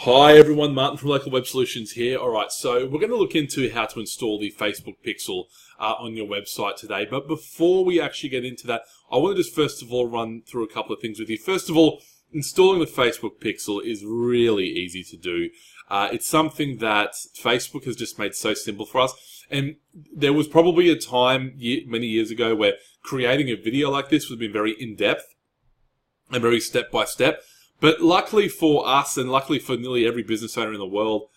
Hi everyone, Martin from Local Web Solutions here. Alright, so we're going to look into how to install the Facebook Pixel on your website today. But before we actually get into that, I want to just first of all run through a couple of things with you. First of all, installing the Facebook Pixel is really easy to do. It's something that Facebook has just made so simple for us. And there was probably a time many years ago where creating a video like this would have been very in-depth and very step-by-step. But luckily for us, and luckily for nearly every business owner in the world,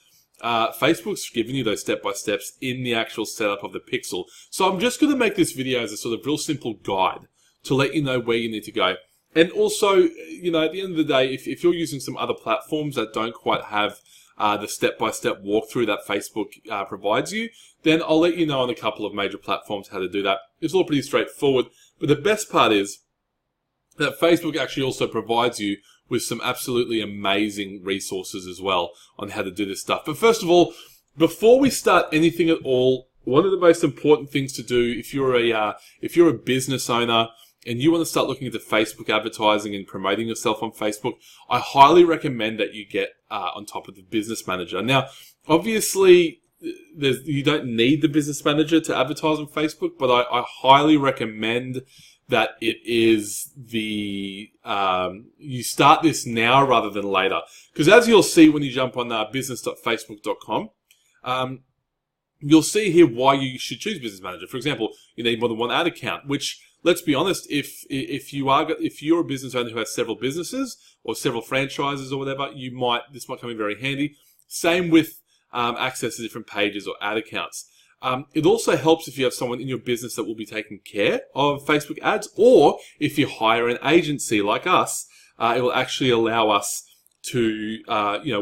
Facebook's given you those step-by-steps in the actual setup of the Pixel. So I'm just going to make this video as a sort of real simple guide to let you know where you need to go. And also, you know, at the end of the day, if you're using some other platforms that don't quite have the step-by-step walkthrough that Facebook provides you, then I'll let you know on a couple of major platforms how to do that. It's all pretty straightforward. But the best part is that Facebook actually also provides you with some absolutely amazing resources as well on how to do this stuff. But first of all, before we start anything at all, one of the most important things to do if you're a business owner and you want to start looking into Facebook advertising and promoting yourself on Facebook, I highly recommend that you get on top of the Business Manager. Now, obviously, you don't need the Business Manager to advertise on Facebook, but I highly recommend that it is you start this now rather than later. Because as you'll see when you jump on business.facebook.com, you'll see here why you should choose Business Manager. For example, you need more than one ad account, which, let's be honest, if you're a business owner who has several businesses or several franchises or whatever, this might come in very handy. Same with access to different pages or ad accounts. It also helps if you have someone in your business that will be taking care of Facebook ads, or if you hire an agency like us, it will actually allow us to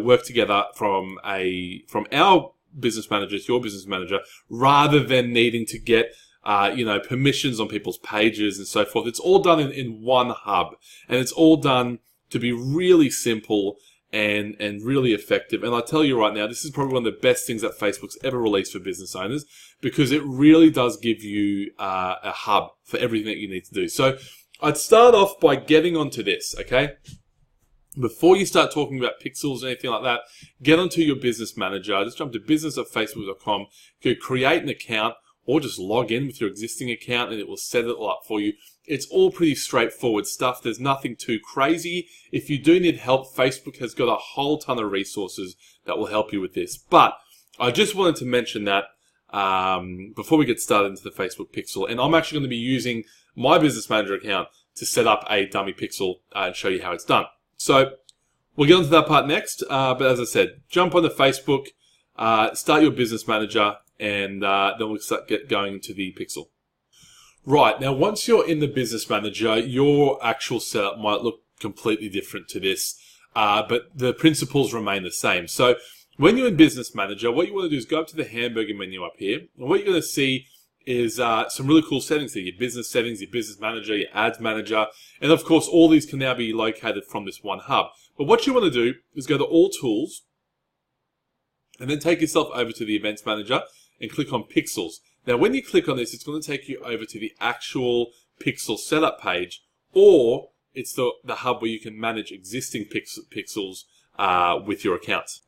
work together from our business manager to your business manager, rather than needing to get permissions on people's pages and so forth. It's all done in one hub, and it's all done to be really simple and really effective. And I tell you right now, this is probably one of the best things that Facebook's ever released for business owners, because it really does give you a hub for everything that you need to do. So I'd start off by getting onto this, okay? Before you start talking about pixels or anything like that, get onto your Business Manager. Just jump to business.facebook.com, go create an account, or just log in with your existing account and it will set it all up for you. It's all pretty straightforward stuff. There's nothing too crazy. If you do need help, Facebook has got a whole ton of resources that will help you with this. But I just wanted to mention that before we get started into the Facebook Pixel. And I'm actually going to be using my Business Manager account to set up a dummy Pixel and show you how it's done. So we'll get onto that part next. But as I said, jump onto Facebook, start your Business Manager, and then we'll get going into the Pixel. Right, now once you're in the Business Manager, your actual setup might look completely different to this, but the principles remain the same. So when you're in Business Manager, what you want to do is go up to the hamburger menu up here, and what you're going to see is some really cool settings there. Your business settings, your Business Manager, your Ads Manager, and of course all these can now be located from this one hub. But what you want to do is go to All Tools, and then take yourself over to the Events Manager and click on Pixels. Now, when you click on this, it's going to take you over to the actual Pixel setup page, or it's the hub where you can manage existing pixels with your accounts.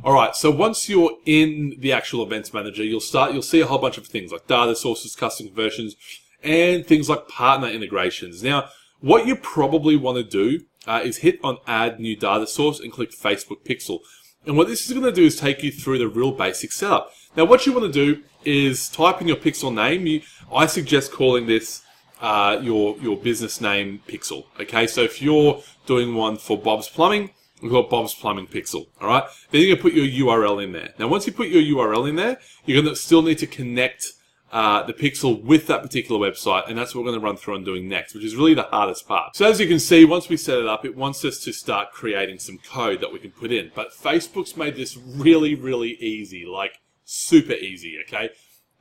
All right, so once you're in the actual Events Manager, you'll see a whole bunch of things like data sources, custom conversions, and things like partner integrations. Now, what you probably want to do is hit on Add New Data Source and click Facebook Pixel. And what this is going to do is take you through the real basic setup. Now, what you want to do is type in your Pixel name. I suggest calling this your business name Pixel. Okay, so if you're doing one for Bob's Plumbing, we've got Bob's Plumbing Pixel. All right, then you're going to put your URL in there. Now, once you put your URL in there, you're going to still need to connect the Pixel with that particular website, and that's what we're going to run through on doing next, which is really the hardest part. So as you can see, once we set it up, it wants us to start creating some code that we can put in. But Facebook's made this really, really easy, like super easy, okay?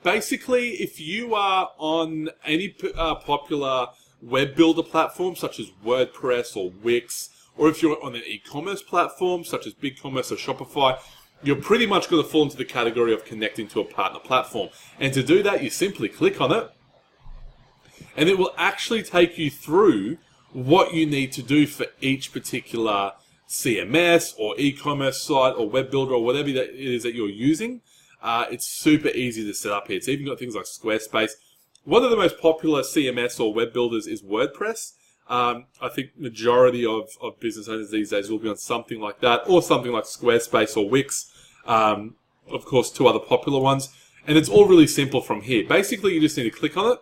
Basically, if you are on any popular web builder platform, such as WordPress or Wix, or if you're on an e-commerce platform, such as BigCommerce or Shopify, you're pretty much going to fall into the category of connecting to a partner platform. And to do that, you simply click on it, and it will actually take you through what you need to do for each particular CMS or e-commerce site or web builder or whatever that it is that you're using. It's super easy to set up here. It's even got things like Squarespace. One of the most popular CMS or web builders is WordPress. I think majority of business owners these days will be on something like that, or something like Squarespace or Wix. Of course, two other popular ones. And it's all really simple from here. Basically, you just need to click on it.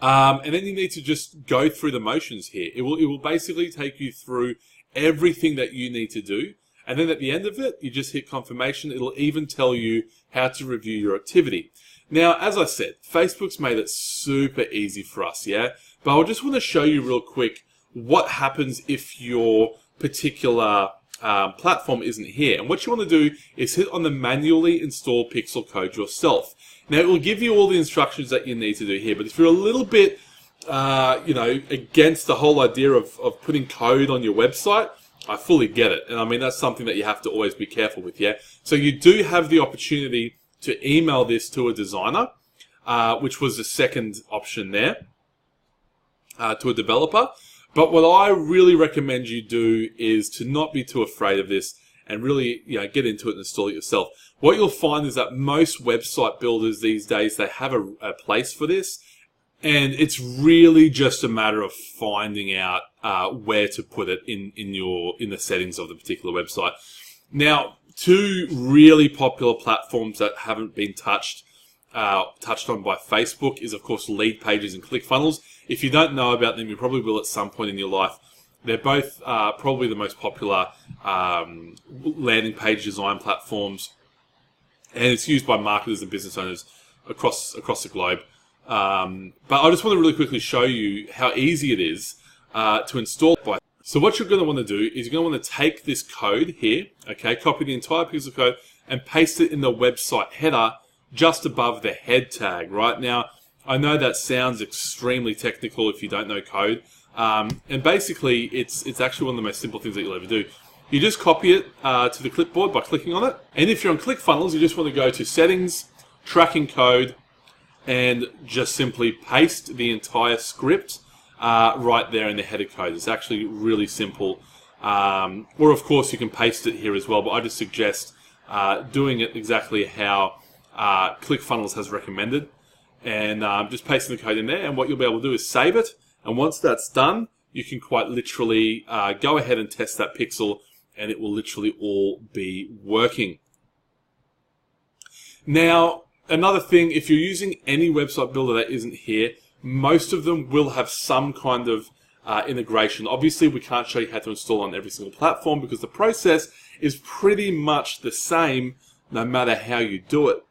And then you need to just go through the motions here. It will basically take you through everything that you need to do. And then at the end of it, you just hit confirmation. It'll even tell you how to review your activity. Now, as I said, Facebook's made it super easy for us, yeah? But I just want to show you real quick what happens if your particular platform isn't here. And what you want to do is hit on the manually install pixel code yourself. Now, it will give you all the instructions that you need to do here. But if you're a little bit, against the whole idea of putting code on your website, I fully get it. And I mean, that's something that you have to always be careful with, yeah? So you do have the opportunity to email this to a designer, which was the second option there, to a developer. But what I really recommend you do is to not be too afraid of this and really, get into it and install it yourself. What you'll find is that most website builders these days, they have a place for this. And it's really just a matter of finding out where to put it in the settings of the particular website. Now, two really popular platforms that haven't been touched on by Facebook is, of course, Leadpages and ClickFunnels. If you don't know about them, you probably will at some point in your life. They're both probably the most popular landing page design platforms, and it's used by marketers and business owners across the globe. But I just want to really quickly show you how easy it is to install. So what you're going to want to do is you're going to want to take this code here, okay, copy the entire piece of code and paste it in the website header just above the head tag. Right now, I know that sounds extremely technical if you don't know code, and basically it's actually one of the most simple things that you'll ever do. You just copy it to the clipboard by clicking on it, and if you're on ClickFunnels, you just want to go to Settings, Tracking Code, and just simply paste the entire script right there in the header code. It's actually really simple. Or of course you can paste it here as well, but I just suggest doing it exactly how ClickFunnels has recommended. And just pasting the code in there, and what you'll be able to do is save it. And once that's done, you can quite literally go ahead and test that pixel, and it will literally all be working. Now, another thing, if you're using any website builder that isn't here, most of them will have some kind of integration. Obviously, we can't show you how to install on every single platform because the process is pretty much the same no matter how you do it.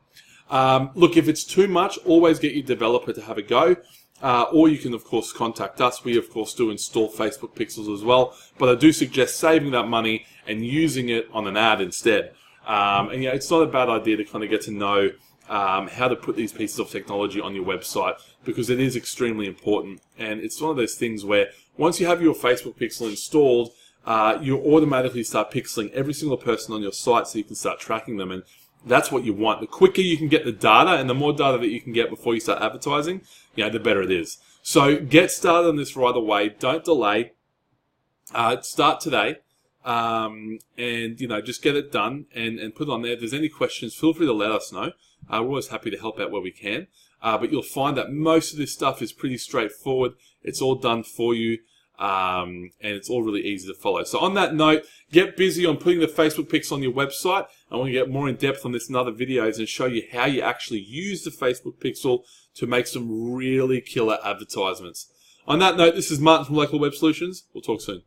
Look, if it's too much, always get your developer to have a go. Or you can, of course, contact us. We, of course, do install Facebook pixels as well. But I do suggest saving that money and using it on an ad instead. And it's not a bad idea to kind of get to know how to put these pieces of technology on your website, because it is extremely important. And it's one of those things where once you have your Facebook pixel installed, you automatically start pixeling every single person on your site so you can start tracking them. And that's what you want. The quicker you can get the data and the more data that you can get before you start advertising, the better it is. So get started on this right away. Don't delay. Start today. And just get it done and put it on there. If there's any questions, feel free to let us know. We're always happy to help out where we can. But you'll find that most of this stuff is pretty straightforward. It's all done for you. And it's all really easy to follow. So on that note, get busy on putting the Facebook pixel on your website. I want to get more in depth on this in other videos and show you how you actually use the Facebook pixel to make some really killer advertisements. On that note, this is Martin from Local Web Solutions. We'll talk soon.